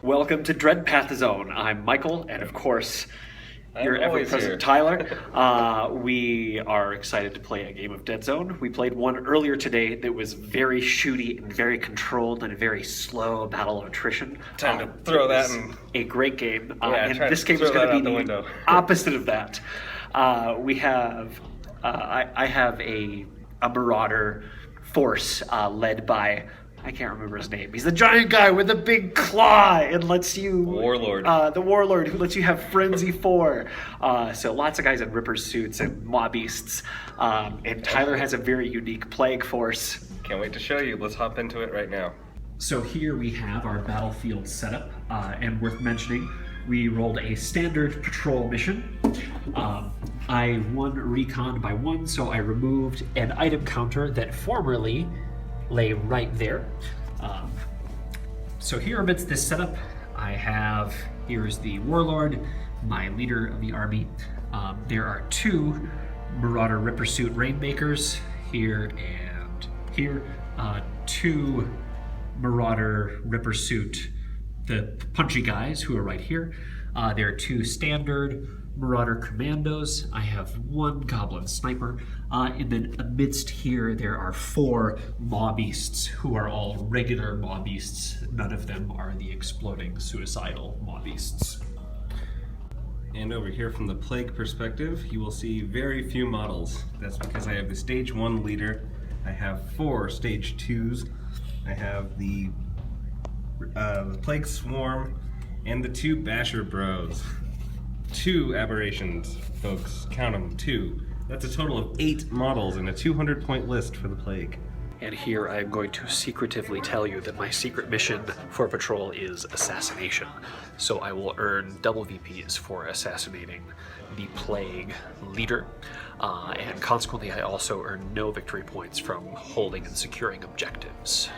Welcome to DreadPathZone. I'm Michael, and of course, your ever-present Tyler. We are excited to play a game of Deadzone. We played one earlier today that was very shooty and very controlled and a very slow battle of attrition. Time to throw that in. A great game. Yeah, and this game is going to be the opposite of that. I have a Marauder force led by, I can't remember his name. He's the giant guy with the big claw and lets you... Warlord. The Warlord who lets you have Frenzy 4. So lots of guys in Ripper suits and Maw Beasts. And Tyler has a very unique Plague force. Can't wait to show you. Let's hop into it right now. So here we have our battlefield setup. And worth mentioning, we rolled a standard patrol mission. I won recon by 1, so I removed an item counter that formerly lay right there. So here amidst this setup, I have, here's the Warlord, my leader of the army. There are 2 Marauder Ripper Suit Rainmakers here and here. 2 Marauder Ripper Suit, the punchy guys who are right here. There are 2 standard Marauder Commandos. I have 1 Goblin Sniper. And then amidst here, there are 4 Maw Beasts who are all regular Maw Beasts. None of them are the exploding suicidal Maw Beasts. And over here from the Plague perspective, you will see very few models. That's because I have the Stage 1 leader. I have 4 Stage 2s. I have the Plague Swarm and the 2 Basher Bros. 2 aberrations, folks. Count them, 2. That's a total of 8 models in a 200-point list for the Plague. And here I am going to secretively tell you that my secret mission for patrol is assassination. So I will earn double VPs for assassinating the Plague leader. And consequently, I also earn no victory points from holding and securing objectives.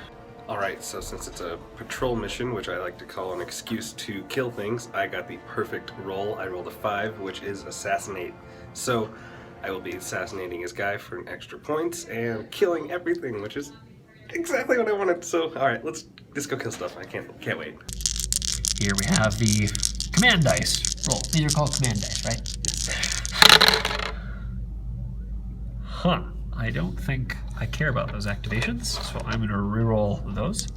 Alright, so since it's a patrol mission, which I like to call an excuse to kill things, I got the perfect roll. I rolled a 5, which is assassinate. So I will be assassinating his guy for an extra points and killing everything, which is exactly what I wanted. So, alright, let's just go kill stuff. I can't wait. Here we have the command dice. Roll. These are called command dice, right? Yes. Huh. I don't think I care about those activations, so I'm going to reroll those.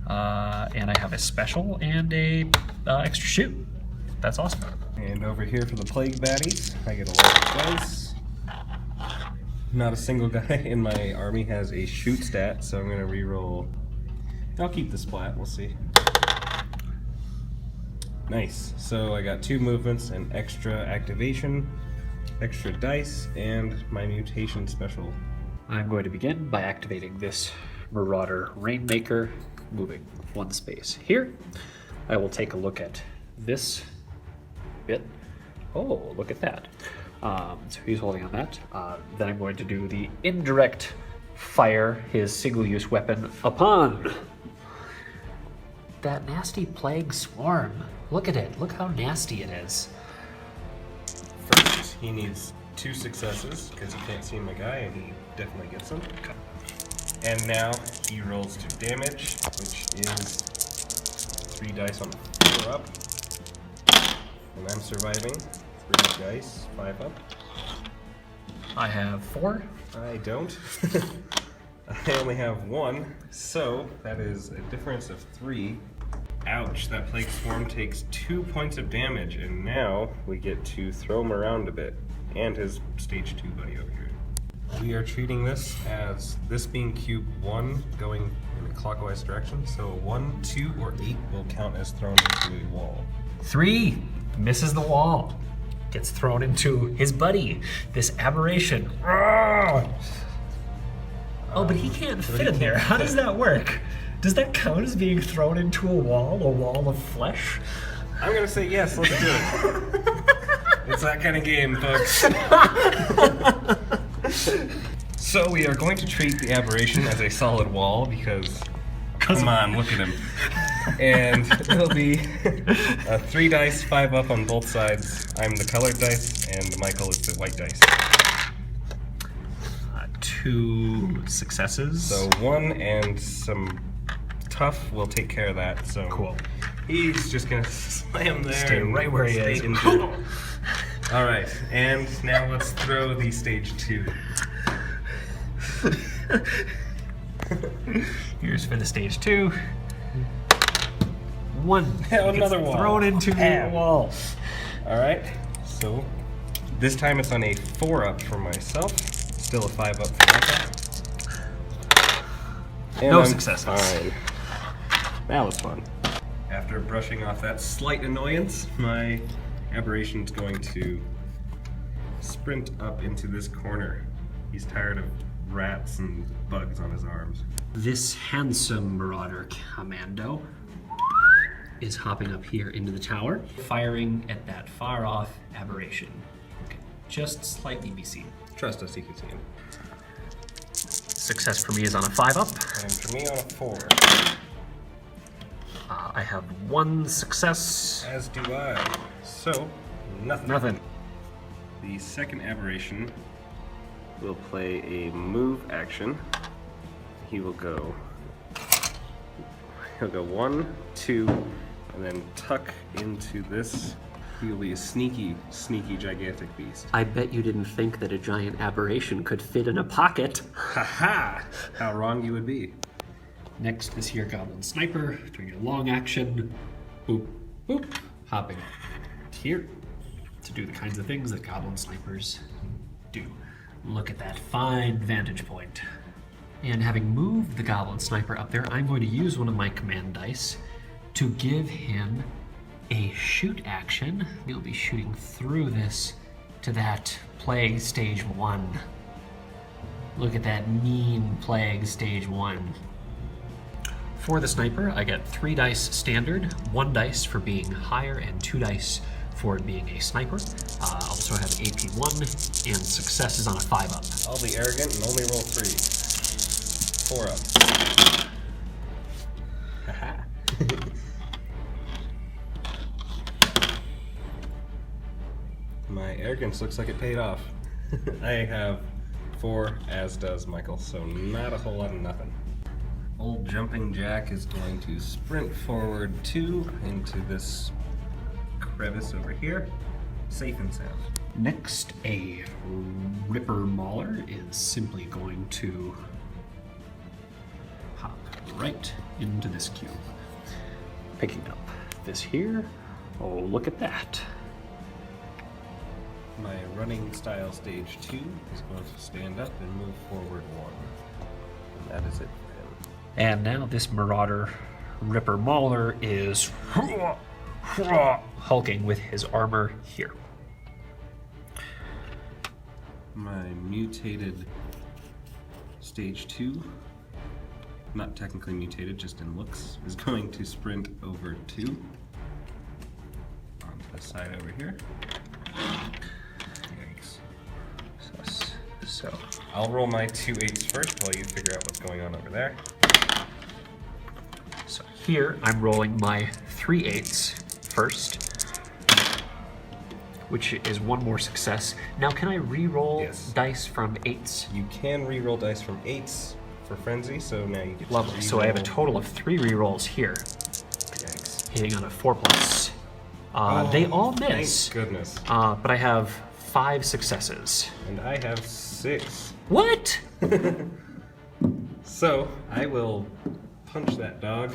And I have a special and a extra shoot. That's awesome. And over here for the Plague baddies, I get a lot of dice. Not a single guy in my army has a shoot stat, so I'm going to reroll. I'll keep the splat, we'll see. Nice. So I got 2 movements and extra activation, extra dice, and my mutation special. I'm going to begin by activating this Marauder Rainmaker, moving 1 space here. I will take a look at this bit. Oh, look at that. So he's holding on that. Then I'm going to do the indirect fire his single-use weapon upon that nasty Plague Swarm. Look at it. Look how nasty it is. First, he needs 2 successes, because he can't see my guy, and he definitely gets them. And now he rolls 2 damage, which is 3 dice on the 4 up. And I'm surviving. 3 dice, 5 up. I have 4. I don't. I only have 1, so that is a difference of 3. Ouch, that Plague Swarm takes 2 points of damage, and now we get to throw him around a bit. And his Stage 2 buddy over here. We are treating this as this being cube 1 going in a clockwise direction, so 1, 2, or 8 will count as thrown into a wall. 3 misses the wall. Gets thrown into his buddy, this aberration. Oh, but he can't fit in there. How does that work? Does that count as being thrown into a wall of flesh? I'm gonna say yes, let's do it. It's that kind of game, folks. So we are going to treat the aberration as a solid wall because, come on, look at him. And it'll be 3 dice, 5 up on both sides. I'm the colored dice, and Michael is the white dice. 2 successes. So 1 and some tough will take care of that. So Cool. he's just gonna slam there. Stay and right where he stay is. into- All right, and now let's throw the stage 2. Here's for the stage 2. 1. Another Gets wall. Thrown into the wall. All right, so this time it's on a 4-up for myself. Still a 5-up for myself. And No I'm successes. Fine. That was fun. After brushing off that slight annoyance, my aberration's going to sprint up into this corner. He's tired of rats and bugs on his arms. This handsome Marauder commando is hopping up here into the tower, firing at that far off aberration. Okay, just slightly be seen. Trust us, you can see him. Success for me is on a 5-up. And for me on a 4. I have 1 success. As do I. So, nothing. Nothing. The second aberration will play a move action. He will go. He'll go 1, 2, and then tuck into this. He'll be a sneaky, sneaky, gigantic beast. I bet you didn't think that a giant aberration could fit in a pocket. Ha! How wrong you would be. Next, this here Goblin Sniper, doing a long action. Boop, boop, hopping here to do the kinds of things that Goblin Snipers do. Look at that fine vantage point. And having moved the Goblin Sniper up there, I'm going to use one of my command dice to give him a shoot action. We'll be shooting through this to that Plague Stage 1. Look at that mean Plague Stage 1. For the Sniper, I get 3 dice standard, 1 dice for being higher, and 2 dice for being a Sniper. I also have AP 1, and success is on a 5-up. I'll be arrogant and only roll 3. 4 up. Haha. My arrogance looks like it paid off. I have 4, as does Michael, so not a whole lot of nothing. Old Jumping Jack is going to sprint forward 2 into this crevice over here. Safe and sound. Next, a Ripper Mauler is simply going to hop right into this cube. Picking up this here. Oh, look at that. My running style stage 2 is going to stand up and move forward 1. And that is it for him. And now this Marauder Ripper Mauler is hulking with his armor here. My mutated stage 2, not technically mutated, just in looks, is going to sprint over 2 onto the side over here. Yikes. So I'll roll my 2 8s first while you figure out what's going on over there. So here I'm rolling my 3 8s first, which is 1 more success. Now can I re-roll Yes. dice from 8s? You can re-roll dice from 8s for Frenzy, so now you get Lovely. to So I have a re-roll. total of 3 re-rolls here, Yikes. hitting on a 4+. They all miss, Thank goodness. but I have 5 successes. And I have 6. What? So I will punch that dog.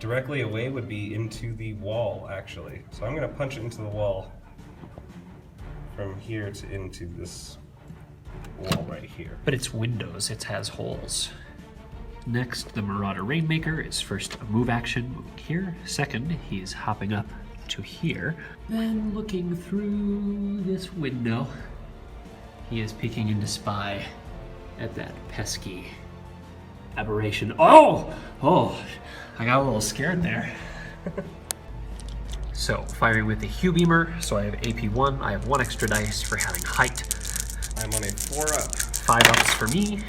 Directly away would be into the wall, actually. So I'm going to punch it into the wall from here to into this wall right here. But it's windows, it has holes. Next, the Marauder Rainmaker is first a move action, moving here. Second, he's hopping up to here. Then looking through this window, he is peeking in to spy at that pesky aberration. Oh! Oh! I got a little scared there. So, firing with the Hue Beamer, so I have AP 1, I have 1 extra dice for having height. I'm on a 4-up. 5 ups for me.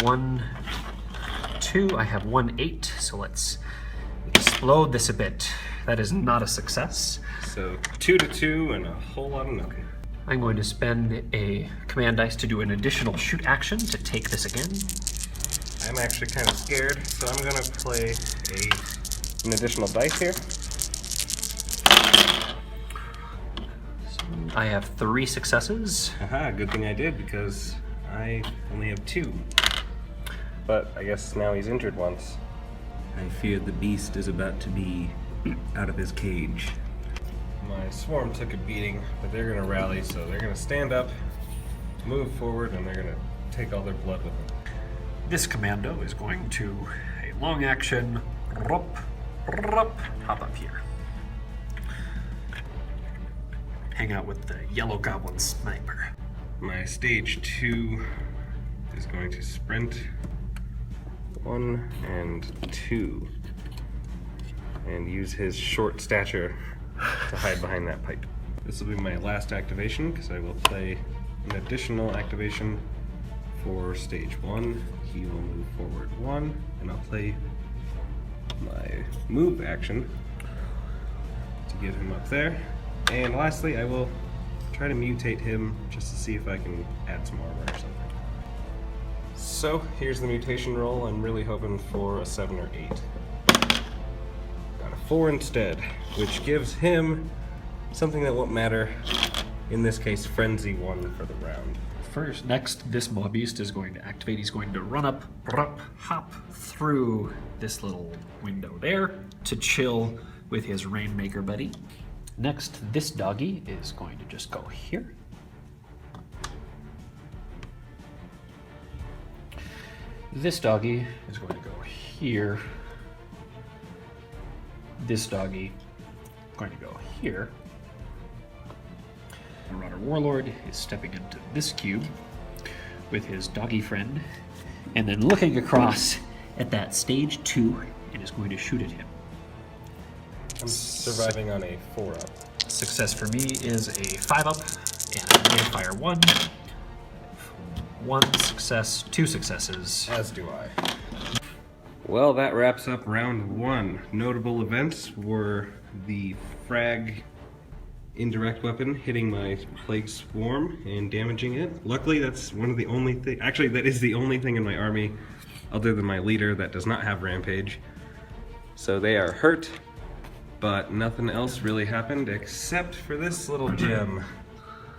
1, 2, I have 1 8, so let's explode this a bit. That is not a success. So 2 to 2 and a whole lot of nothing. I'm going to spend a command dice to do an additional shoot action to take this again. I'm actually kind of scared, so I'm going to play an additional dice here. I have 3 successes. Haha, good thing I did, because I only have 2. But I guess now he's injured once. I fear the beast is about to be out of his cage. My swarm took a beating, but they're going to rally, so they're going to stand up, move forward, and they're going to take all their blood with them. This commando is going to a long action, hop up here. Hang out with the yellow goblin sniper. My stage 2 is going to sprint 1 and 2 and use his short stature to hide behind that pipe. This will be my last activation because I will play an additional activation for stage 1. He will move forward 1, and I'll play my move action to get him up there. And lastly, I will try to mutate him just to see if I can add some armor or something. So here's the mutation roll. I'm really hoping for a 7 or 8. Got a 4 instead, which gives him something that won't matter. In this case, Frenzy 1 for the round. Next, this mob beast is going to activate. He's going to run up, hop through this little window there to chill with his Rainmaker buddy. Next, this doggy is going to just go here. This doggy is going to go here. This doggy is going to go here. Marauder Warlord is stepping into this cube with his doggy friend, and then looking across at that stage 2 and is going to shoot at him. I'm surviving on a 4-up. Success for me is a 5-up, and I may fire 1. 1 success, 2 successes. As do I. Well, that wraps up round 1. Notable events were the frag indirect weapon hitting my plague swarm and damaging it. Luckily, that's one of the only thing. Actually, that is the only thing in my army, other than my leader, that does not have rampage. So they are hurt, but nothing else really happened except for this little gem.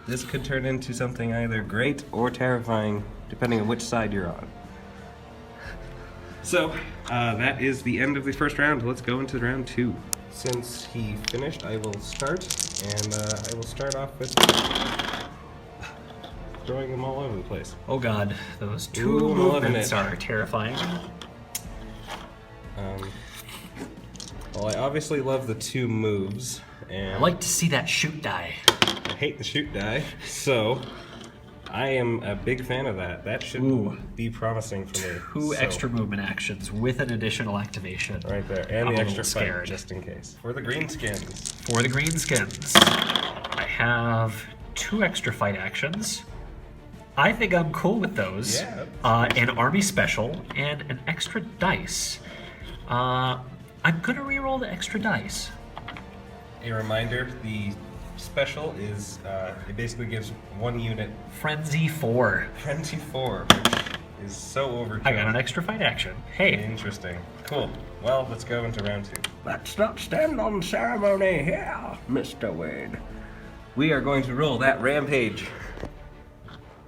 This could turn into something either great or terrifying, depending on which side you're on. So, that is the end of the first round. Let's go into round 2. Since he finished, I will start, and I will start off with throwing them all over the place. Oh god, those 2 movements are terrifying. Well, I obviously love the 2 moves, and I like to see that shoot die. I hate the shoot die, so I am a big fan of that. That should be promising for me. 2 extra movement actions with an additional activation. Right there, and I'm the a extra little fight, scared. just in case. For the greenskins. For the greenskins, I have 2 extra fight actions. I think I'm cool with those. Yeah. An army special and an extra dice. I'm gonna reroll the extra dice. A reminder, the special is, it basically gives 1 unit Frenzy 4. Frenzy 4, which is so overkill. I got an extra fight action. Hey. Interesting. Cool. Well, let's go into round 2. Let's not stand on ceremony here, Mr. Wade. We are going to roll that rampage.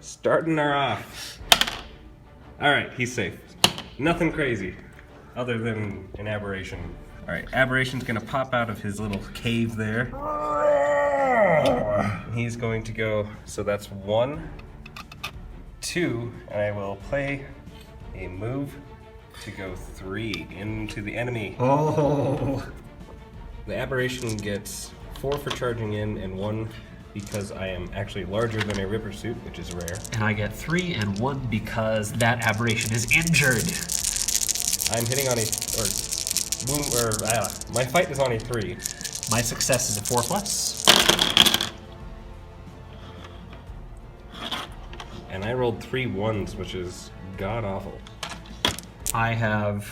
Starting her off. Alright, he's safe. Nothing crazy, other than an aberration. Alright, aberration's gonna pop out of his little cave there. He's going to go, so that's 1, 2, and I will play a move to go 3 into the enemy. Oh. The aberration gets 4 for charging in and 1 because I am actually larger than a Ripper suit, which is rare. And I get 3 and 1 because that aberration is injured. I'm hitting on my fight is on a 3. My success is a 4+. And I rolled 3 1s, which is god awful. I have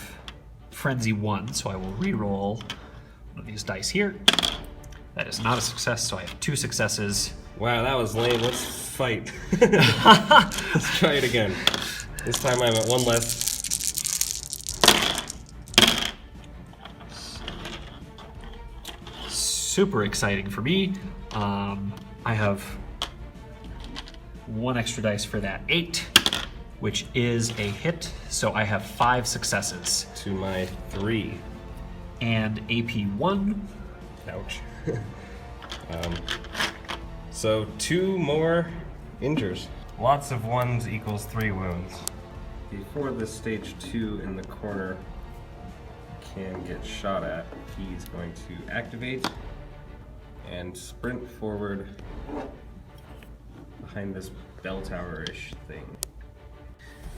Frenzy 1, so I will re-roll one of these dice here. That is not a success, so I have 2 successes. Wow, that was lame. Let's fight. Let's try it again. This time I'm at 1 less. Super exciting for me. I have 1 extra dice for that 8, which is a hit, so I have 5 successes. To my 3. And AP 1. Ouch. So 2 more injures. Lots of 1s equals 3 wounds. Before this stage 2 in the corner can get shot at, he's going to activate and sprint forward behind this bell tower-ish thing.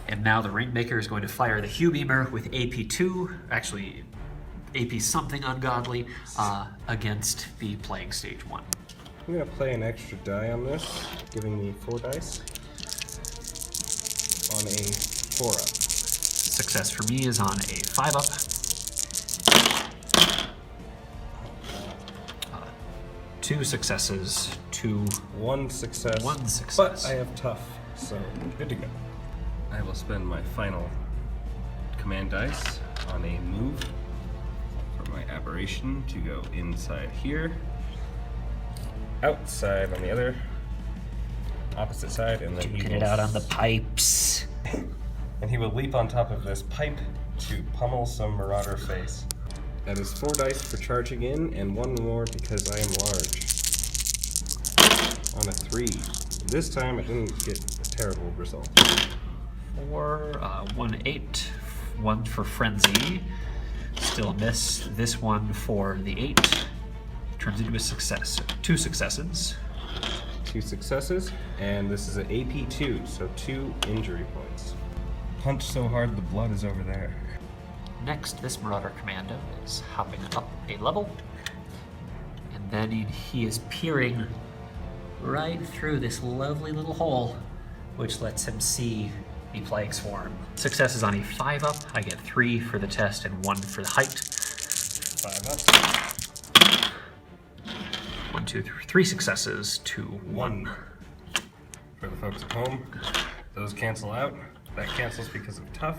And now the Rainmaker is going to fire the Hue Beamer with AP 2, actually AP something ungodly, against the Plague Stage 1. I'm going to play an extra die on this, giving me 4 dice on a 4-up. Success for me is on a 5-up. 2 successes, 1 success. 1 success. But I have tough, so good to go. I will spend my final command dice on a move for my aberration to go inside here, outside on the other opposite side, and then Get it out on the pipes. and he will leap on top of this pipe to pummel some Marauder face. That is 4 dice for charging in, and 1 more because I am large. On a 3. This time I didn't get a terrible result. 4, 1, 8, 1 for Frenzy. Still a miss. This one for the 8 turns into a success. 2 successes. 2 successes, and this is an AP 2, so 2 injury points. Punch so hard the blood is over there. Next, this Marauder Commando is hopping up a level, and then he is peering right through this lovely little hole, which lets him see the Plague Swarm. Success is on a 5-up. I get 3 for the test and 1 for the height. 5 up. 1, 2, 3 successes to 1. For the folks at home, those cancel out. That cancels because of tough,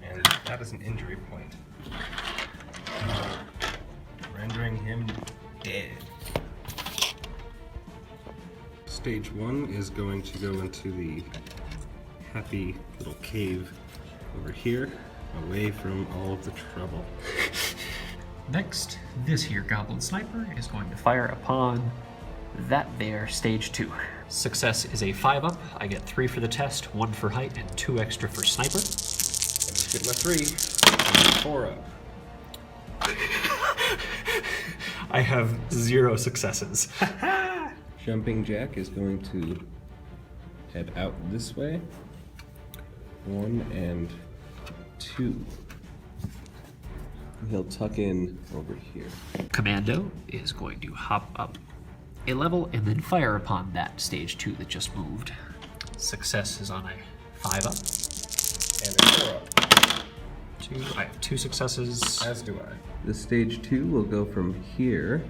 and that is an injury point. Rendering him dead. Stage 1 is going to go into the happy little cave over here, away from all of the trouble. Next, this here Goblin Sniper is going to fire upon that there Stage 2. Success is a 5-up. I get 3 for the test, 1 for height, and 2 extra for Sniper. I just get my 3, and 4 up. I have 0 successes. Jumping Jack is going to head out this way. 1 and 2. He'll tuck in over here. Commando is going to hop up a level and then fire upon that Stage 2 that just moved. Success is on a 5-up. And a 4 up. 2. I have 2 successes. As do I. The stage 2 will go from here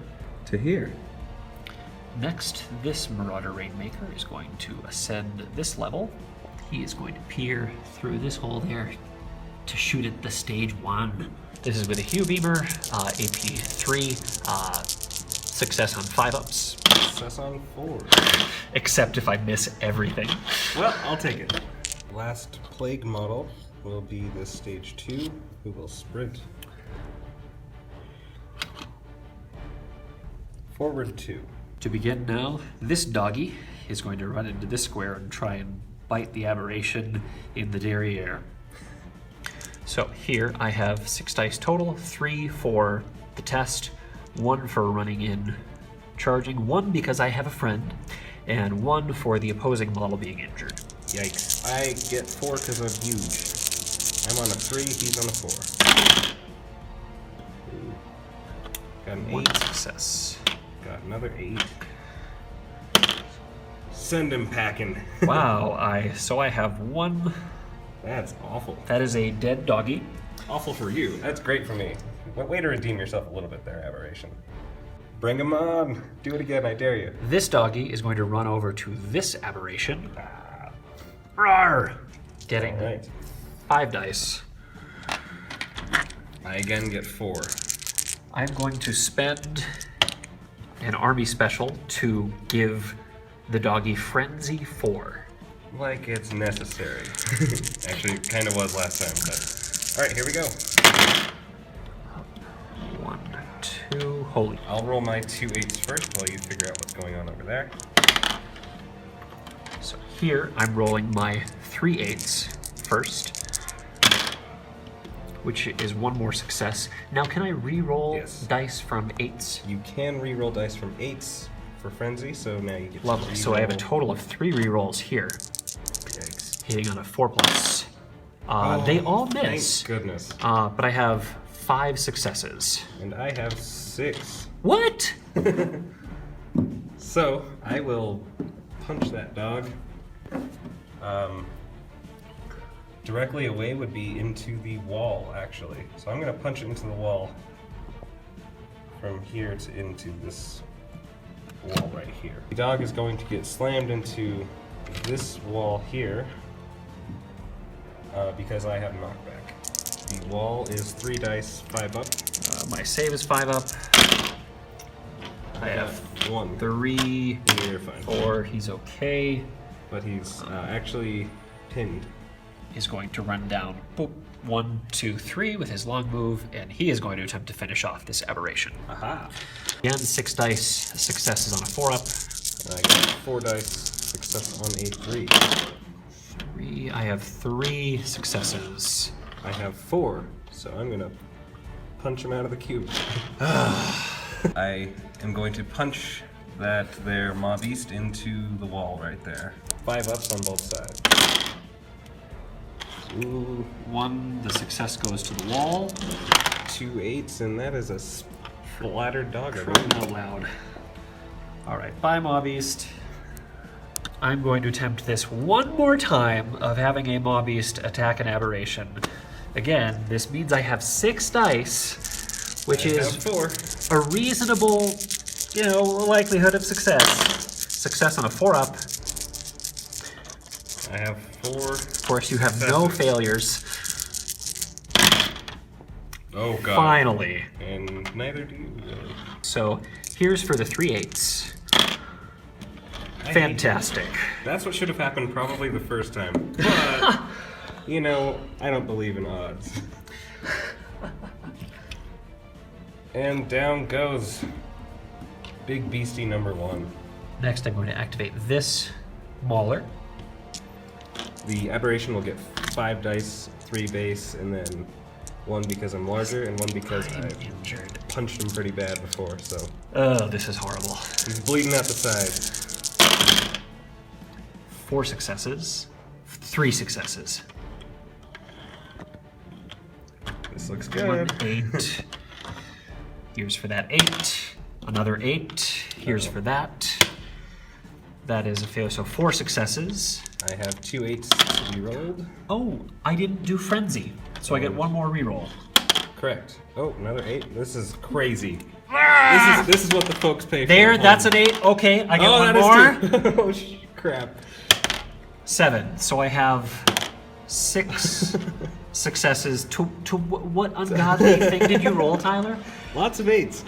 to here. Next, this Marauder Rainmaker is going to ascend this level. He is going to peer through this hole there to shoot at the Stage 1. This is with a Hue Beamer, AP 3, success on 5-ups. Success on 4. Except if I miss everything. Well, I'll take it. Last plague model will be this Stage 2, who will sprint. Forward 2. To begin now, this doggy is going to run into this square and try and bite the aberration in the derriere. So here I have 6 dice total, 3 for the test, 1 for running in charging, 1 because I have a friend, and 1 for the opposing model being injured. Yikes. I get 4 because I'm huge. I'm on a 3, he's on a 4. Got an 1 8. success. Got another 8. Send him packing. Wow, so I have 1. That's awful. That is a dead doggy. Awful for you. That's great for me. Way to redeem yourself a little bit there, Aberration. Bring him on. Do it again, I dare you. This doggy is going to run over to this aberration. Rawr! Getting All right. 5 dice. I again get 4. I'm going to spend an army special to give the doggy Frenzy 4. Like it's necessary. Actually, it kind of was last time, but... Alright, here we go. 1, 2, holy. I'll roll my 2 8s first while you figure out what's going on over there. So here I'm rolling my 3 8s first, which is 1 more success. Now can I re-roll Yes. dice from 8s? You can re-roll dice from 8s for Frenzy, so now you get Lovely. to So I have a re-roll. total of 3 re-rolls here, Yikes. hitting on a 4+. They all miss, Thank goodness. but I have 5 successes. And I have 6. What? So, I will punch that dog. Directly away would be into the wall, actually. So I'm going to punch it into the wall from here to into this wall right here. The dog is going to get slammed into this wall here because I have knockback. The wall is 3 dice, 5 up. My save is 5 up. I have 1. 3, You're fine. 4. He's okay. But he's actually pinned. He's going to run down, boop, 1, 2, 3 with his long move, and he is going to attempt to finish off this aberration. Aha! Again, 6 dice, successes on a 4-up. I got 4 dice, success on a 3. 3, I have 3 successes. I have 4, so I'm gonna punch him out of the cube. I am going to punch that there Maw Beast into the wall right there. 5 ups on both sides. Ooh, 1, the success goes to the wall. 2 8s, and that is a splattered dog. Crying out loud. Alright, bye Maw Beast. I'm going to attempt this one more time of having a Maw Beast attack an aberration. Again, this means I have 6 dice, which I is have 4. a reasonable, likelihood of success. Success on a 4-up. I have 4. Of course, you have no failures. Oh god. Finally. And neither do you really. So here's for the 3 8s. Fantastic. That's what should have happened probably the first time. But, I don't believe in odds. And down goes Big Beastie number 1. Next, I'm going to activate this Mauler. The aberration will get 5 dice, 3 base, and then 1 because I'm larger, and 1 because I've injured. punched him pretty bad before, so. Oh, this is horrible. He's bleeding out the side. 4 successes. 3 successes. This looks 1 good. 8. Here's for that 8. Another 8. Here's for that. That is a failure, so 4 successes. I have 2 8s to be rolled. Oh, I didn't do Frenzy, so I get 1 more reroll. Correct. Oh, another 8. This is crazy. This is what the folks pay for. There, at that's home. an 8. Okay, I get 1 that more. is 2. Oh, crap. 7. So I have 6 successes. To what ungodly thing did you roll, Tyler? Lots of 8s.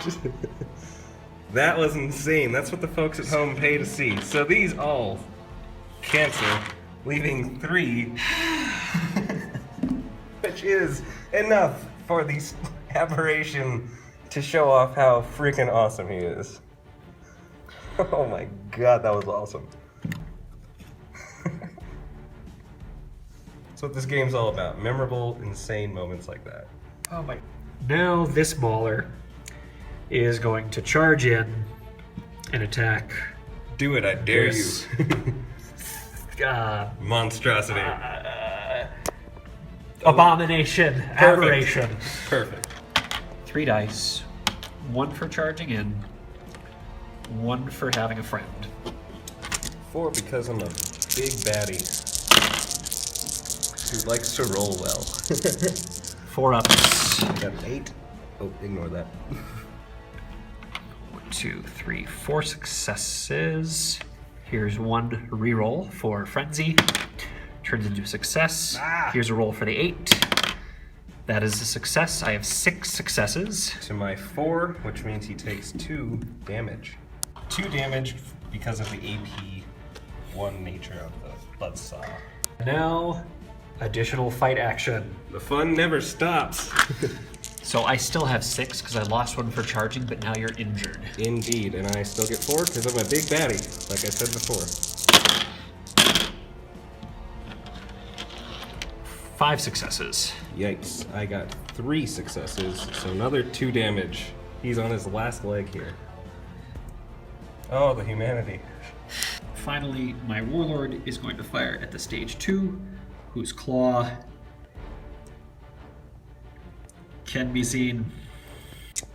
That was insane. That's what the folks at home pay to see. So these all cancel, leaving 3, which is enough for the aberration to show off how freaking awesome he is. Oh my god, that was awesome. That's what this game's all about. Memorable, insane moments like that. Oh my. Now this Mauler is going to charge in and attack Do it, I dare this, you. Monstrosity. abomination, aberration. Perfect. 3 dice. 1 for charging in. 1 for having a friend. 4 because I'm a big baddie who likes to roll well. 4 ups. Got 8. Oh, ignore that. 2, 3, 4 successes. Here's one reroll for Frenzy. Turns into a success. Here's a roll for the 8. That is a success. I have 6 successes. To my 4, which means he takes 2 damage. 2 damage because of the AP 1 nature of the Buzzsaw. Now, additional fight action. The fun never stops. So I still have 6 because I lost one for charging, but now you're injured. Indeed, and I still get 4 because I'm a big baddie, like I said before. 5 successes. Yikes, I got 3 successes, so another 2 damage. He's on his last leg here. Oh, the humanity. Finally, my Warlord is going to fire at the stage 2, whose claw can be seen.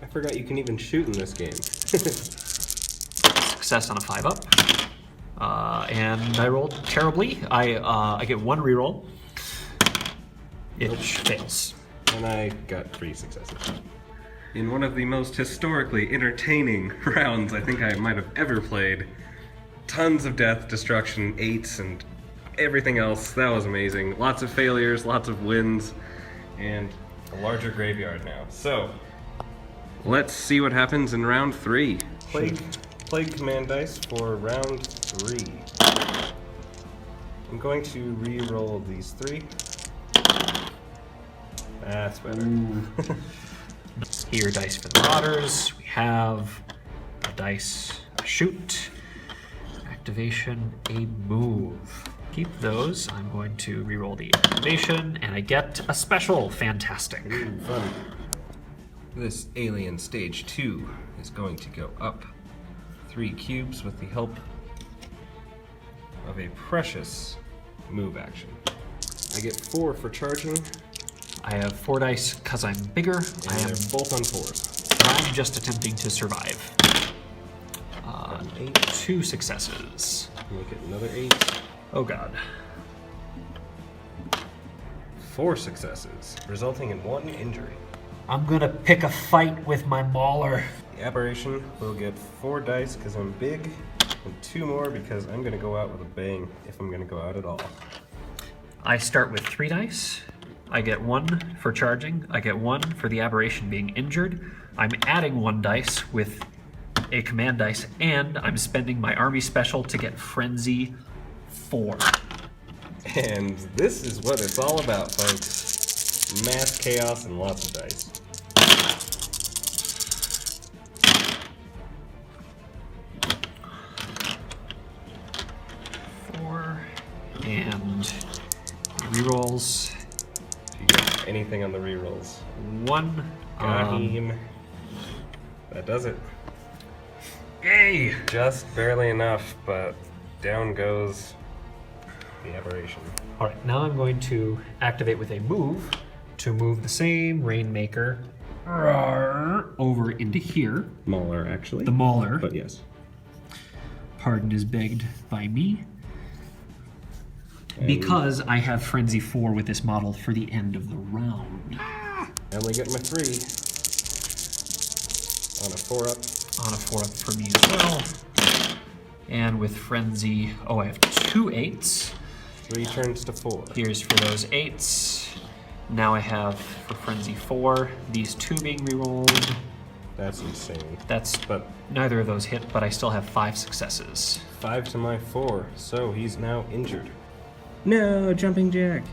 I forgot you can even shoot in this game. Success on a 5-up. And I rolled terribly. I get 1 reroll. It fails. And I got 3 successes. In one of the most historically entertaining rounds I think I might have ever played. Tons of death, destruction, 8s, and everything else. That was amazing. Lots of failures, lots of wins, and a larger graveyard now. So, let's see what happens in round 3. Plague command dice for round 3. I'm going to re-roll these 3. That's better. Here, dice for the Marauders. We have a dice, a shoot, activation, a move. Keep those. I'm going to reroll the activation, and I get a special. Fantastic. Ooh, fun. This alien stage 2 is going to go up 3 cubes with the help of a precious move action. I get 4 for charging. I have 4 dice because I'm bigger. And I am they're both on 4s. I'm just attempting to survive. 8. 2 successes. Make it another 8. Oh god. 4 successes, resulting in 1 injury. I'm gonna pick a fight with my mauler. The aberration will get 4 dice because I'm big, and 2 more because I'm gonna go out with a bang if I'm gonna go out at all. I start with 3 dice. I get 1 for charging. I get 1 for the aberration being injured. I'm adding 1 dice with a command dice, and I'm spending my army special to get Frenzy 4. And this is what it's all about, folks. Mass chaos and lots of dice. And rerolls. If you get anything on the rerolls. 1. Gahim. That does it. Yay! Just barely enough, but down goes the aberration. Alright, now I'm going to activate with a move to move the same Rainmaker over into here. Mauler, actually. The Mauler. But yes. Pardon is begged by me. And Because I have Frenzy 4 with this model for the end of the round. I only get my 3 on a 4-up. On a 4-up for me as well. And with Frenzy, oh, I have 2 8s. 3 turns to 4. Here's for those 8s. Now I have for Frenzy 4, these 2 being rerolled. That's insane. But neither of those hit, but I still have 5 successes. 5 to my 4, so he's now injured. No, jumping jack.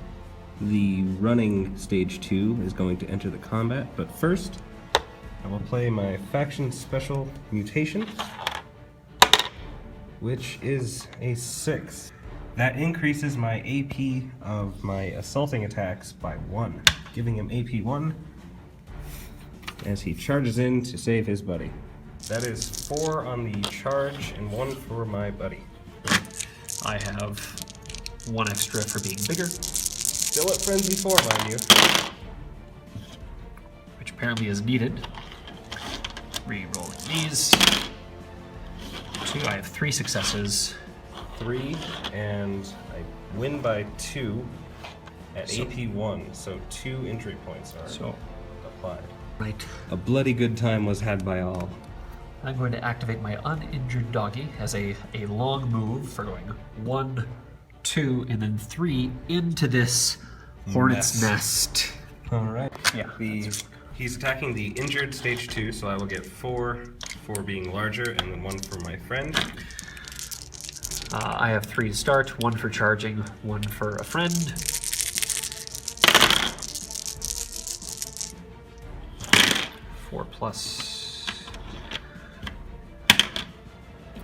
The running stage 2 is going to enter the combat, but first, I will play my faction special mutation, which is a 6. That increases my AP of my assaulting attacks by 1, giving him AP 1 as he charges in to save his buddy. That is 4 on the charge and 1 for my buddy. I have 1 extra for being bigger, Still at Frenzy 4, mind you. which apparently is needed. Re-rolling these. 2, I have 3 successes. 3, and I win by 2 at AP 1, so 2 injury points are applied. Right. a bloody good time was had by all. I'm going to activate my uninjured doggy as a long move for going 1, 2, and then 3 into this hornet's nest. All right. Yeah. He's attacking the injured stage 2, so I will get 4 for being larger, and then 1 for my friend. I have 3 to start, 1 for charging, 1 for a friend. 4 plus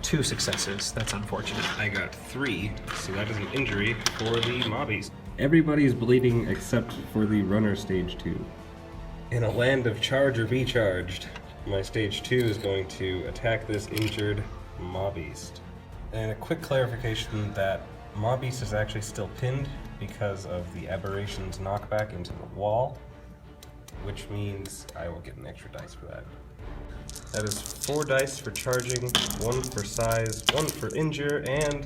2 successes. That's unfortunate. I got 3, so that is an injury for the mobbies. Everybody's bleeding except for the runner stage 2. In a land of charge or be charged, my stage 2 is going to attack this injured mobbeast. And a quick clarification that mobbeast is actually still pinned because of the aberration's knockback into the wall, which means I will get an extra dice for that. That is 4 dice for charging, 1 for size, 1 for injure, and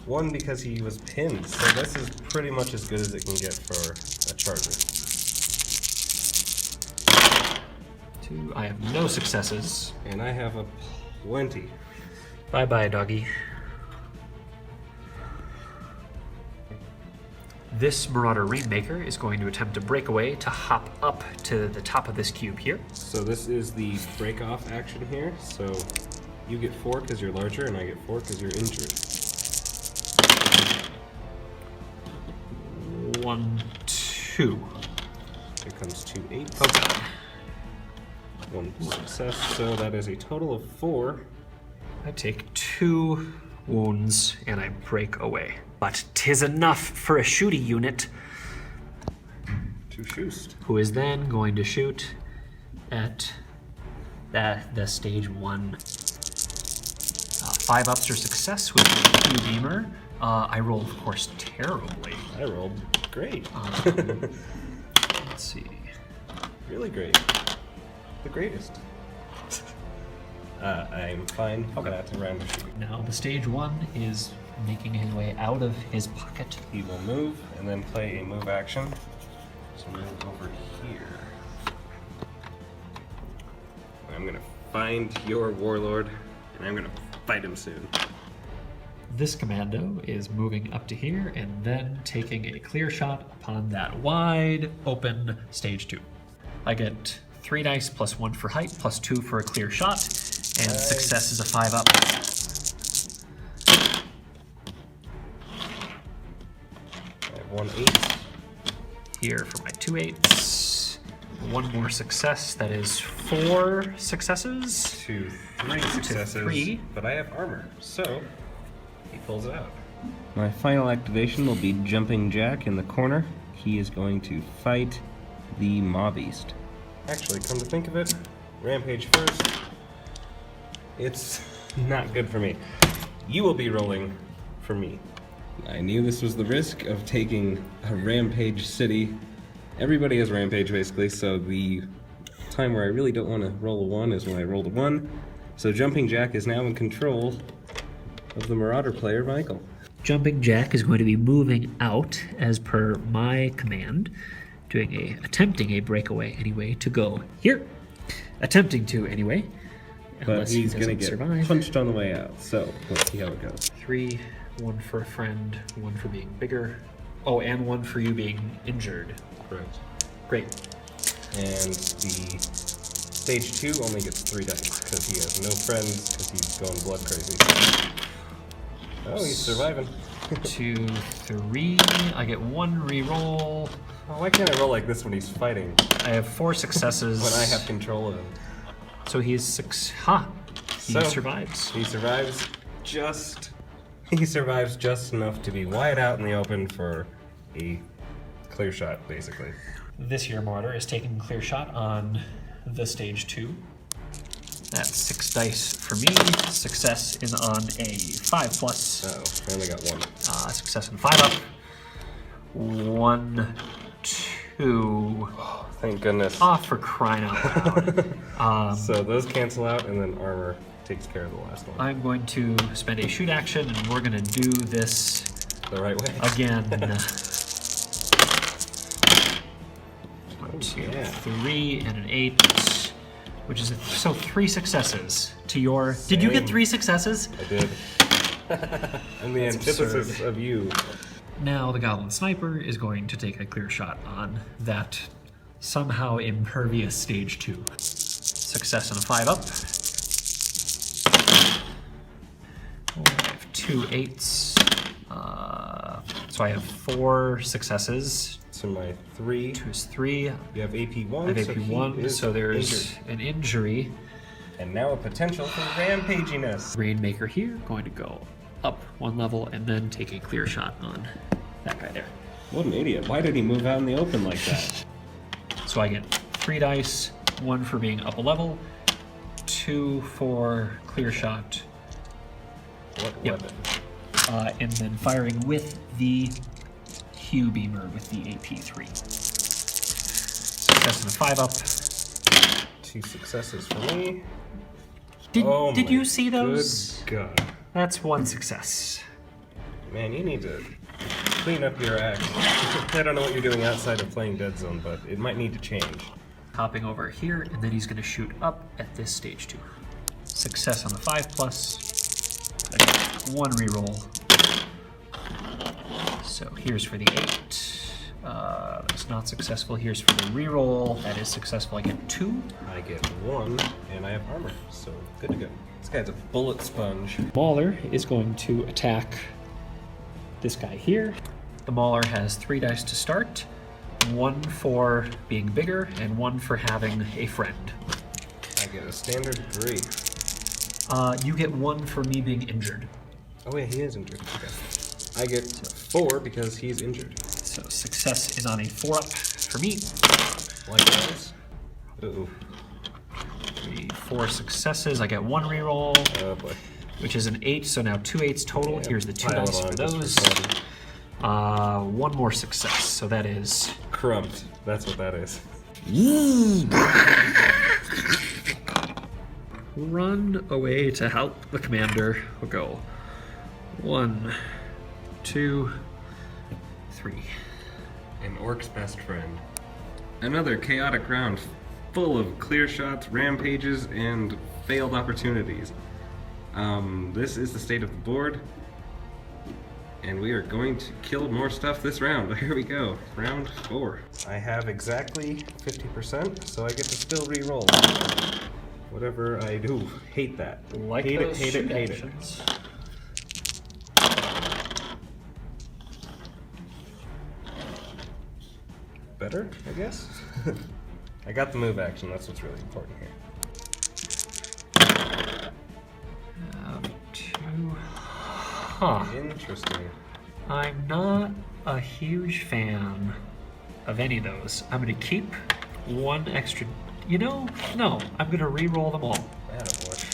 1 because he was pinned. So this is pretty much as good as it can get for a charger. 2. I have no successes. And I have a plenty. Bye-bye, doggy. This Marauder Rainmaker is going to attempt to break away to hop up to the top of this cube here. So this is the break off action here. So you get 4 because you're larger, and I get 4 because you're injured. 1, 2. Here comes 2 8s. Oh god. 1 success, so that is a total of 4. I take 2 wounds and I break away. But 'tis enough for a shooty unit, To shoot. who is then going to shoot at the stage 1. 5 ups or success with the beamer. I rolled, of course, terribly. I rolled great. Let's see. Really great. The greatest. I'm fine for that round of shooting. Now the stage 1 is making his way out of his pocket. He will move and then play a move action. So move over here. I'm gonna find your warlord, and I'm gonna fight him soon. This commando is moving up to here and then taking a clear shot upon that wide open stage 2. I get 3 dice plus 1 for height plus 2 for a clear shot, and success is a 5 up. I have 1 8. Here for my 2 8s. 1 more success, that is 4 successes. 2 3 successes. 3. But I have armor, so he pulls it out. My final activation will be Jumping Jack in the corner. He is going to fight the mobbeast. Actually, come to think of it, rampage first. It's not good for me. You will be rolling for me. I knew this was the risk of taking a rampage city. Everybody has rampage basically, so the time where I really don't want to roll a 1 is when I roll a 1. So Jumping Jack is now in control of the Marauder player, Michael. Jumping Jack is going to be moving out as per my command, attempting a breakaway anyway to go here. Attempting to anyway. But Unless he he's going to doesn't get survive. punched on the way out, so let's see how it goes. 3, 1 for a friend, 1 for being bigger. Oh, and 1 for you being injured. Correct. Great. And the stage 2 only gets 3 dice because he has no friends because he's going blood crazy. Oh, he's surviving. 2, 3. I get 1 reroll. Oh, why can't I roll like this when he's fighting? I have 4 successes. When I have control of him. So he's 6. Ha! He So, survives. He survives just enough to be wide out in the open for a clear shot, basically. This here Marauder is taking a clear shot on the stage 2. That's 6 dice for me. Success is on a 5 plus. Uh-oh, I only got 1. Success on 5 up. 1, 2. Thank goodness. Ah, for crying out loud. So those cancel out, and then armor takes care of the last one. I'm going to spend a shoot action, and we're going to do this The right way. again. 1, 2, yeah. 3, and an 8. which is so 3 successes to your. Did you get Same. 3 successes? I did. I'm the That's antithesis absurd. of you. Now the Goblin Sniper is going to take a clear shot on that somehow impervious stage 2. Success and a 5 up. Oh, I have 2 8s. So I have 4 successes. So my 3. 2 is 3. You have AP 1. I have so AP he 1, is so there's injured. an injury. And now a potential for rampaginess. Rainmaker here, going to go up 1 level and then take a clear shot on that guy there. What an idiot. Why did he move out in the open like that? So I get 3 dice, 1 for being up a level, 2 for clear shot, What Yep. weapon? and then firing with the Hue Beamer with the AP3. Success and a 5 up. 2 successes for me. Did Oh my you see those? Good God. That's 1 success. Man, you need to clean up your act. I don't know what you're doing outside of playing Deadzone, but it might need to change. Hopping over here, and then he's going to shoot up at this stage 2. Success on the 5+. I get 1 reroll. So here's for the 8. That's not successful. Here's for the reroll. That is successful. I get 2. I get 1, and I have armor, so good to go. This guy's a bullet sponge. Mauler is going to attack this guy here. The Mauler has 3 dice to start. 1 for being bigger, and 1 for having a friend. I get a standard 3. You get 1 for me being injured. Oh yeah, he is injured. Okay. I get 4 because he's injured. So success is on a 4 up for me. Likewise. Ooh. 3, 4 successes. I get 1 reroll, Oh boy. which is an 8. So now 2 8s total. Yeah, Here's the 2 pile it dice on for just those. fun. 1 more success. So that is Crumped. That's what that is. run away to help the commander. We'll go 1, 2, 3. An orc's best friend. Another chaotic round full of clear shots, rampages, and failed opportunities. This is the state of the board. And we are going to kill more stuff this round. Here we go. Round 4. I have exactly 50%, so I get to still re-roll. Whatever I do. Hate that. Like hate those it, hate it, shoot hate actions. it. Better, I guess? I got the move action, that's what's really important here. 2. Huh. Interesting. I'm not a huge fan of any of those. I'm going to keep 1 extra. You know, no, I'm going to re-roll them all. Attaboy.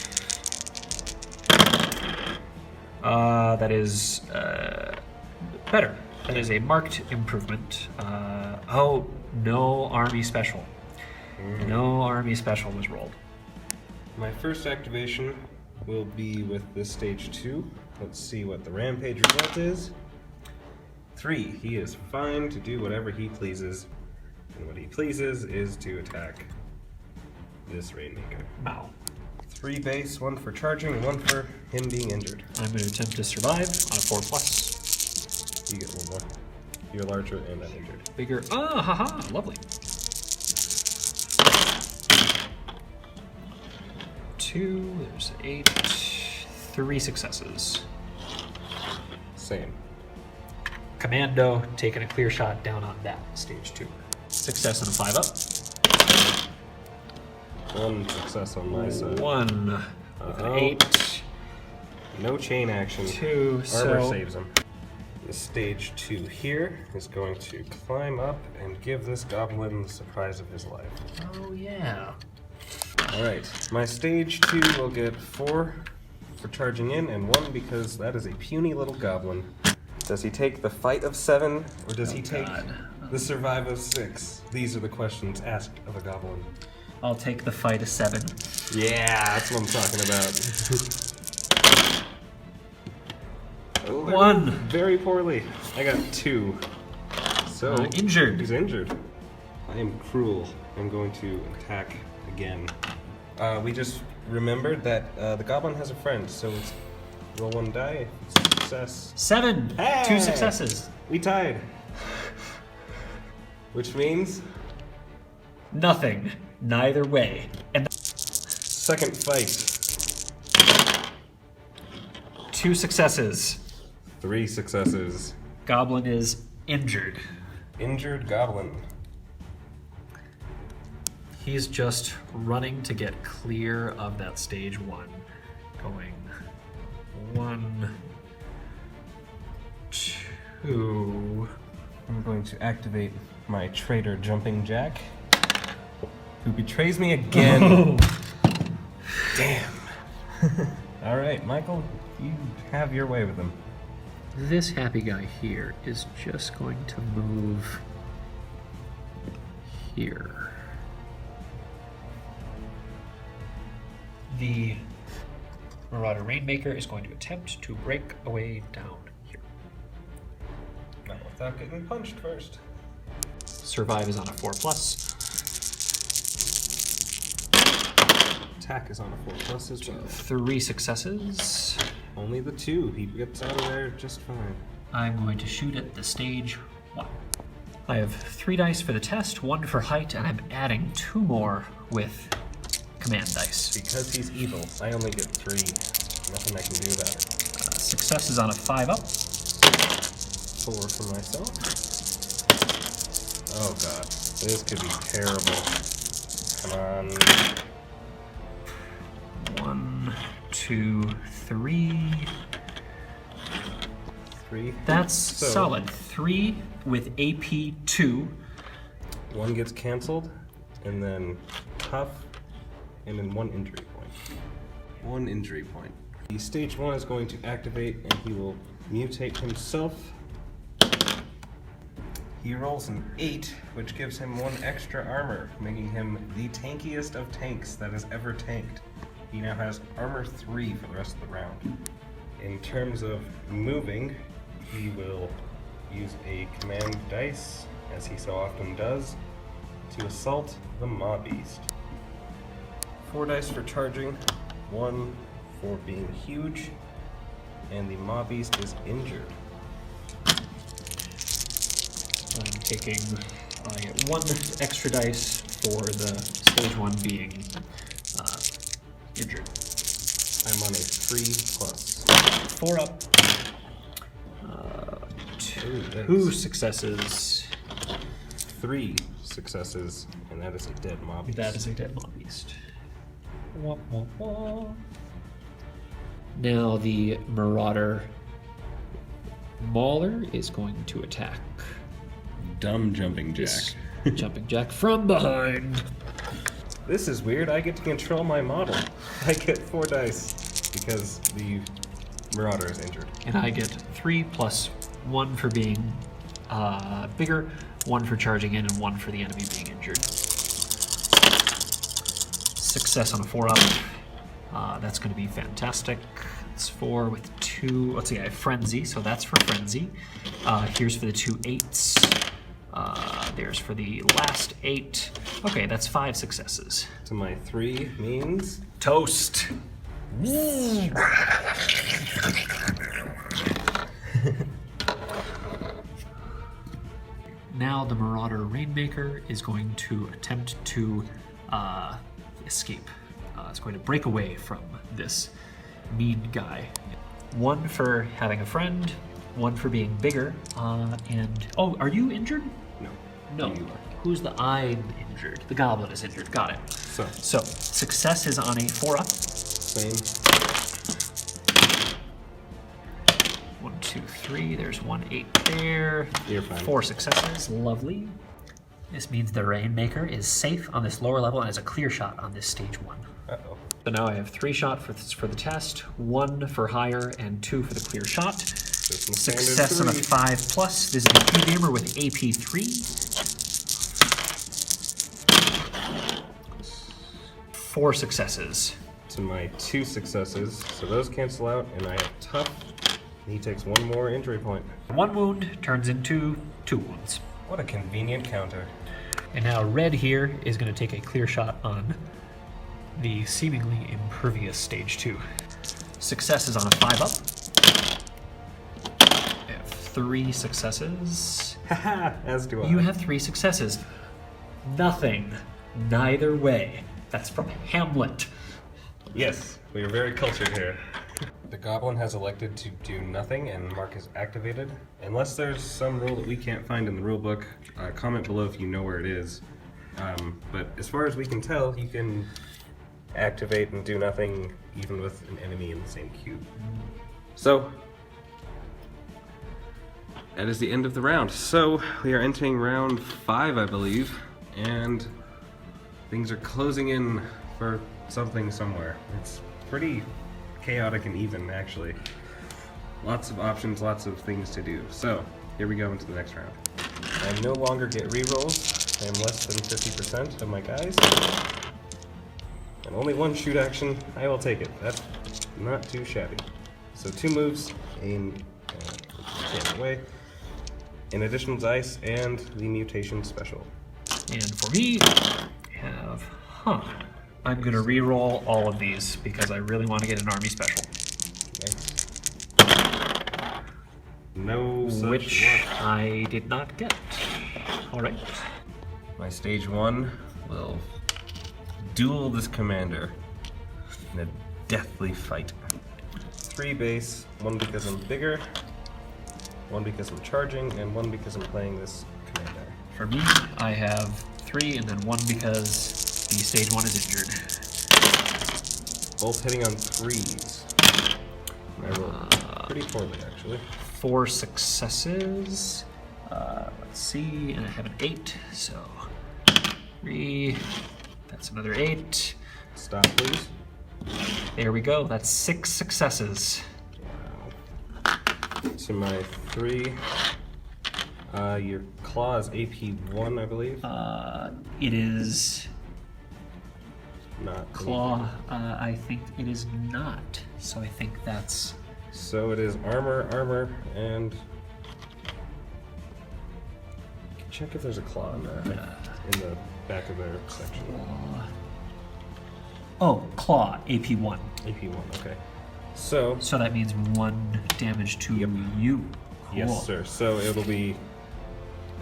That is better. That is a marked improvement. Oh, no army special. No army special was rolled. My first activation will be with this stage 2. Let's see what the rampage result is. 3. He is fine to do whatever he pleases. And what he pleases is to attack this Rainmaker. Wow. 3 base, 1 for charging, and 1 for him being injured. I'm going to attempt to survive on a 4+. You get 1 more. You're larger and I'm injured. Bigger. Ah, haha, lovely. 2, there's 8, 3 successes. Same. Commando taking a clear shot down on that stage 2. Success and a 5 up. 1 success on my side. 1 with an Uh-oh. 8. No chain action. 2, Armor so saves him. The stage 2 here is going to climb up and give this goblin the surprise of his life. oh yeah. Alright, my stage 2 will get 4 for charging in and 1 because that is a puny little goblin. Does he take the fight of 7 or does he take God. the survive of 6? These are the questions asked of a goblin. I'll take the fight of 7. Yeah, that's what I'm talking about. Oh, I 1. rolled very poorly. I got 2. So Injured. he's injured. I am cruel. I'm going to attack again. We just remembered that the goblin has a friend, so let's roll one die. It's a success. 7. Hey! 2 successes. We tied. Which means Nothing. Neither way. And second fight. 2 successes. 3 successes. Goblin is injured. Injured goblin. He's just running to get clear of that stage 1. Going 1, 2. I'm going to activate my traitor Jumping Jack, who betrays me again. Damn. All right, Michael, you have your way with him. This happy guy here is just going to move here. The Marauder Rainmaker is going to attempt to break away down here. Not without getting punched first. Survive is on a 4+. Attack is on a 4+ as well. 3 successes. Only the 2. He gets out of there just fine. I'm going to shoot at the stage 1. I have 3 dice for the test, 1 for height, and I'm adding 2 more with command dice. Because he's evil, I only get 3. Nothing I can do about it. Success is on a 5 up. 4 for myself. Oh god, this could be terrible. Come on. 1, 2, 3. 3. That's So, solid. 3 with AP 2. 1 gets canceled, and then tough, and then 1 injury point. 1 injury point. The stage 1 is going to activate, and he will mutate himself. He rolls an 8, which gives him 1 extra armor, making him the tankiest of tanks that has ever tanked. He now has armor 3 for the rest of the round. In terms of moving, he will use a command dice, as he so often does, to assault the Maw Beast. 4 dice for charging, 1 for being huge, and the Maw Beast is injured. I'm taking 1 extra dice for the stage 1 being injured. I'm on a 3+. 4 up. Ooh, 2 successes. 3 successes, and that is a dead Maw Beast. That is a dead Maw Beast. Wah, wah, wah. Now the Marauder Mauler is going to attack. Dumb Jumping Jack. This Jumping Jack from behind. This is weird. I get to control my model. I get 4 dice because the Marauder is injured. And I get 3 plus 1 for being bigger, 1 for charging in, and 1 for the enemy being injured. Success on a 4 up. That's going to be fantastic. It's 4 with 2. Let's see, I have Frenzy, so that's for Frenzy. Here's for the 2 8s. There's for the last 8. Okay, that's 5 successes. So my 3 means Toast. Now the Marauder Rainmaker is going to attempt to escape. It's going to break away from this mean guy. 1 for having a friend, 1 for being bigger, and... Oh, are you injured? no. No. You are. Who's the I'm injured? The goblin is injured. Got it. So So, success is on a 4 up. same. 1, 2, 3. There's 1 8 there. You're fine. 4 successes. Lovely. This means the Rainmaker is safe on this lower level and has a clear shot on this stage 1. Uh-oh. So now I have 3 shot for the test, 1 for higher, and 2 for the clear shot. Just the standard Success on a 3. 5+. This is a key gamer with AP 3. 4 successes. To my 2 successes, so those cancel out, and I have tough. And he takes 1 more injury point. 1 wound turns into 2 wounds. What a convenient counter. And now red here is going to take a clear shot on the seemingly impervious stage 2. Success is on a 5 up. I have 3 successes. Haha, as do I. You have 3 successes. Nothing. Neither way. That's from Hamlet. Yes, we are very cultured here. The goblin has elected to do nothing, and Mark is activated. Unless there's some rule that we can't find in the rule book, comment below if you know where it is. But as far as we can tell, you can activate and do nothing even with an enemy in the same cube. So, that is the end of the round. So, we are entering round 5, I believe, and things are closing in for something somewhere. It's pretty chaotic and even, actually. Lots of options, lots of things to do. So, here we go into the next round. I no longer get rerolls. I am less than 50% of my guys. And only 1 shoot action. I will take it. That's not too shabby. So 2 moves, aim, get away, an additional dice, and the mutation special. And for me, I have, I'm gonna re-roll all of these because I really want to get an army special. Okay. No such Which luck. I did not get. Alright. My stage 1 will duel this commander in a deathly fight. 3 base, 1 because I'm bigger, 1 because I'm charging, and 1 because I'm playing this commander. For me, I have 3 and then 1 because the stage 1 is injured. Both hitting on 3s. I rolled pretty poorly, actually. 4 successes. Let's see, and I have an 8, so 3. That's another 8. Stop, please. There we go. That's 6 successes. Wow. To my 3. Your claw is AP 1, I believe. It is Not claw. I think it is not. So I think that's. So it is armor, and check if there's a claw in the back of their section. Oh, claw. AP 1. AP 1, okay. So So that means 1 damage to you. Cool. yes, sir. So it'll be,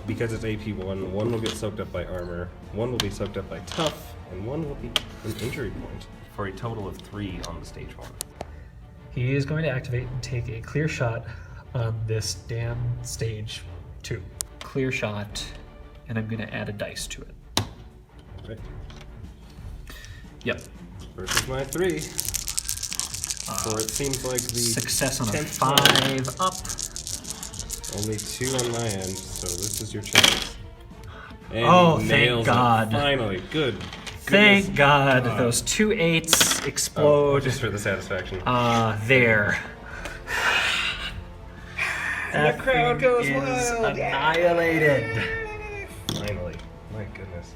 because it's AP 1, 1 will get soaked up by armor, 1 will be soaked up by tough, and 1 will be an injury point, for a total of 3 on the stage 1. He is going to activate and take a clear shot on this damn stage 2. Clear shot, and I'm going to add a dice to it. Right. Yep. Versus my 3. For it seems like the Success on a 10th 5 up. Only 2 on my end, so this is your chance. And Oh, he thank nails it. God. Finally, good. Thank Goodness. God, those 2 8s Oh, explode. just for the satisfaction. There. And the crowd goes is wild. annihilated. Finally, my goodness.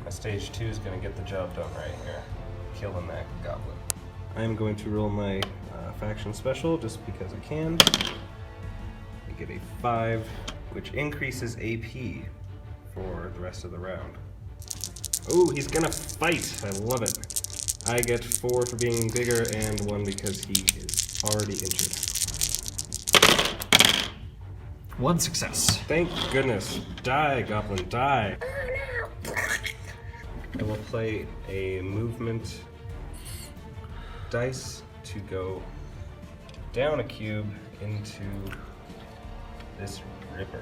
My stage 2 is going to get the job done right here. Killing that goblin. I am going to roll my faction special just because I can. I get a 5, which increases AP for the rest of the round. Oh, he's gonna fight! I love it. I get 4 for being bigger and 1 because he is already injured. 1 success. Thank goodness. Die, goblin, die! I will play a movement dice to go down a cube into this river.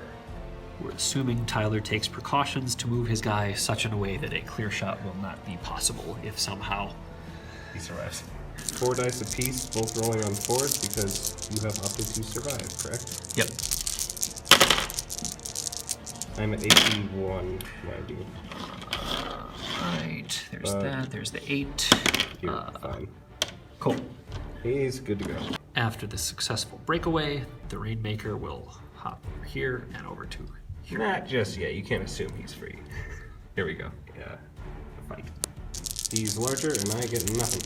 We're assuming Tyler takes precautions to move his guy such in a way that a clear shot will not be possible if somehow. He survives. 4 dice apiece, both rolling on 4s because you have opted to survive, correct? Yep. I'm at AP 1, mind you. Right. There's that. There's the 8. You're fine. Cool. He's good to go. After the successful breakaway, the Rainmaker will hop over here and over to here. Not just yet, you can't assume he's free. Here we go. Yeah, fight. He's larger and I get nothing.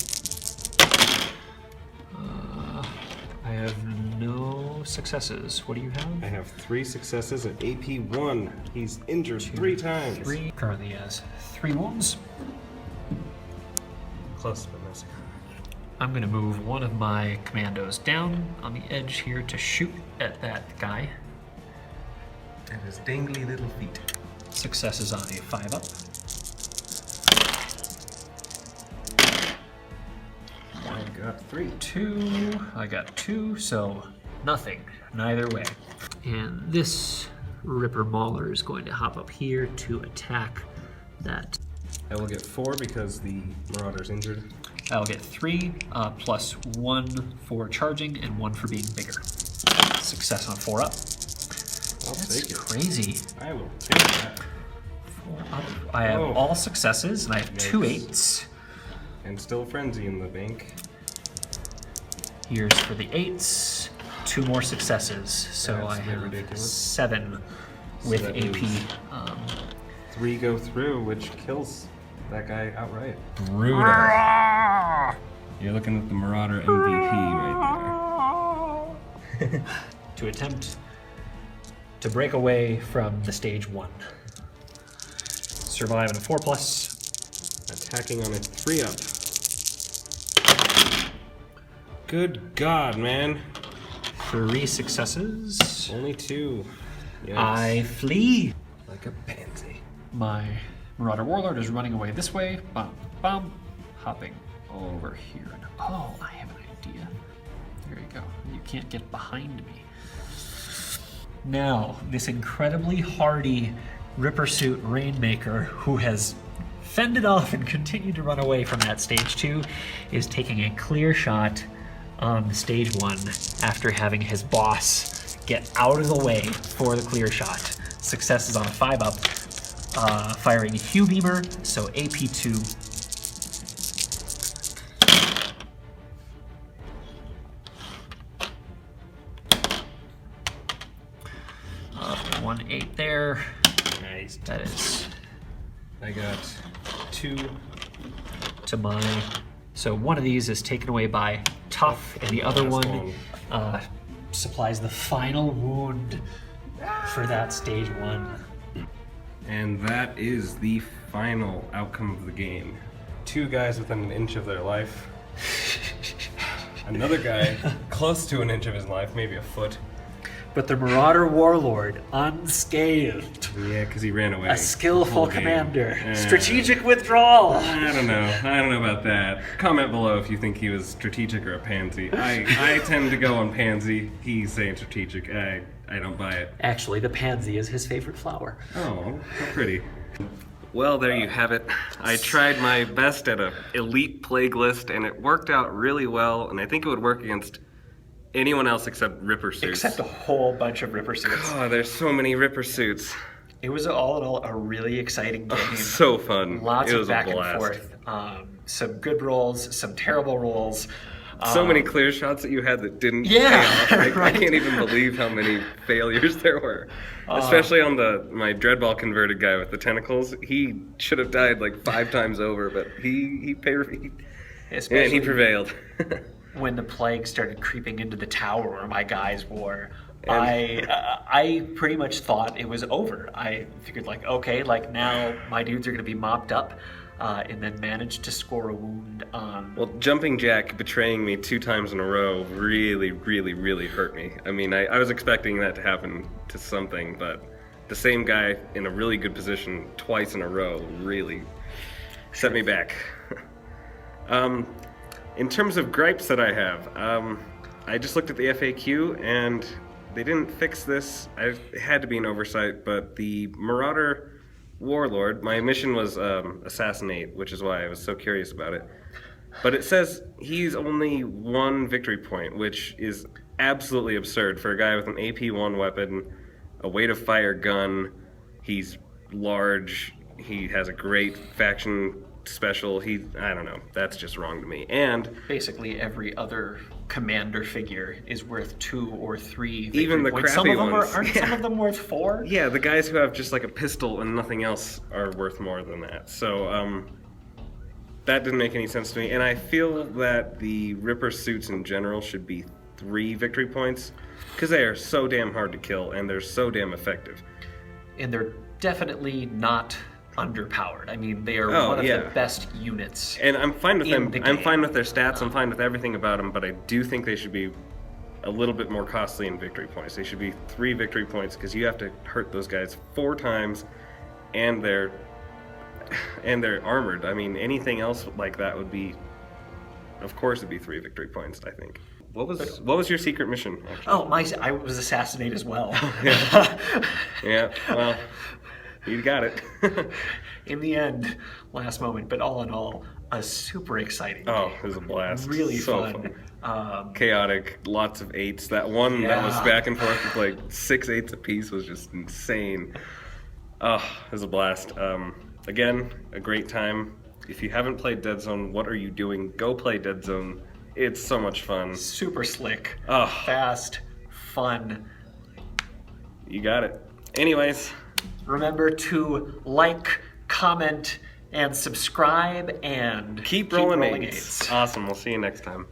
I have no successes. What do you have? I have 3 successes at AP 1. He's injured 3 times. 3. Currently has 3 wounds. Close but no cigar. I'm gonna move one of my commandos down on the edge here to shoot at that guy. And his dangly little feet. Successes on a 5-up. I got 3. 2. I got 2, so nothing. Neither way. And this Ripper Mauler is going to hop up here to attack that. I will get 4 because the Marauder's injured. I'll get 3 plus 1 for charging and 1 for being bigger. Success on 4-up. I'll That's take it. crazy. I will take that. 4-up. I have all successes and I have 2 Yikes. 8s. And still Frenzy in the bank. Here's for the 8s. 2 more successes. So That's I have ridiculous. 7 So with that AP. is 3 go through, which kills that guy outright. Brutal. You're looking at the Marauder MVP right there. To attempt to break away from the stage 1. Survive on a 4+. Attacking on its 3-up. Good God, man. 3 successes. Only 2. Yikes. I flee. Like a pansy. My Marauder Warlord is running away this way. Bum, bum. Hopping over here. And, oh, I have an idea. There you go. You can't get behind me. Now, this incredibly hardy Ripper Suit Rainmaker, who has fended off and continued to run away from that stage 2, is taking a clear shot on the stage 1 after having his boss get out of the way for the clear shot. Success is on a 5-up, firing Hue Beamer, so AP2. One 8 there. Nice. That is I got 2. to my. So one of these is taken away by Tough, and the other Last one supplies the final wound for that stage 1. And that is the final outcome of the game. 2 guys within an inch of their life. Another guy close to an inch of his life, maybe a foot. But the Marauder Warlord, unscathed. Yeah, because he ran away. A skillful Whole game. commander. Yeah. Strategic withdrawal. I don't know about that. Comment below if you think he was strategic or a pansy. I tend to go on pansy. He's saying strategic. I don't buy it. Actually, the pansy is his favorite flower. Oh, how pretty. Well, there you have it. I tried my best at an elite plague list, and it worked out really well, and I think it would work against anyone else except Ripper Suits. Except a whole bunch of Ripper Suits. Oh, there's so many Ripper Suits. It was all in all a really exciting game. So fun. Lots it of was back a and blast. forth. Some good rolls, some terrible rolls. So many clear shots that you had that didn't Yeah, pay off. right. I can't even believe how many failures there were. Especially on my Dreadball converted guy with the tentacles. He should have died like 5 times over, but he Especially prevailed. when the plague started creeping into the tower where my guys were. I pretty much thought it was over. I figured like, okay, like now my dudes are going to be mopped up, and then managed to score a wound on. Well, Jumping Jack betraying me 2 times in a row really, really, really hurt me. I mean, I was expecting that to happen to something, but the same guy in a really good position twice in a row really set me back. In terms of gripes that I have, I just looked at the FAQ and they didn't fix this. It had to be an oversight, but the Marauder Warlord, my mission was assassinate, which is why I was so curious about it. But it says he's only 1 victory point, which is absolutely absurd for a guy with an AP1 weapon, a weight of fire gun. He's large. He has a great faction special. I don't know. That's just wrong to me. And Basically, every other commander figure is worth 2 or 3 victory even the points. crappy Some of them ones. aren't some of them worth 4? yeah, the guys who have just like a pistol and nothing else are worth more than that. So that didn't make any sense to me. And I feel that the Ripper Suits in general should be 3 victory points because they are so damn hard to kill and they're so damn effective. And they're definitely not underpowered. I mean, they are Oh, one of yeah. the best units. And I'm fine with in them. the I'm game. fine with their stats. I'm fine with everything about them. But I do think they should be a little bit more costly in victory points. They should be 3 victory points because you have to hurt those guys 4 times, and they're armored. I mean, anything else like that would be, of course, it'd be 3 victory points. I think. What was your secret mission? Actually? Oh, I was assassinated as well. Yeah. Well, you got it. In the end, last moment, but all in all, a super exciting Oh, game. it was a blast. Really so fun. Chaotic, lots of 8s. That one that was Yeah. back and forth with like 6 8s apiece was just insane. Oh, it was a blast. Again, a great time. If you haven't played Deadzone, what are you doing? Go play Deadzone. It's so much fun. Super slick, Oh, fast, fun. you got it. Anyways, Remember to like, comment, and subscribe, and keep rolling 8s. eights. Awesome. We'll see you next time.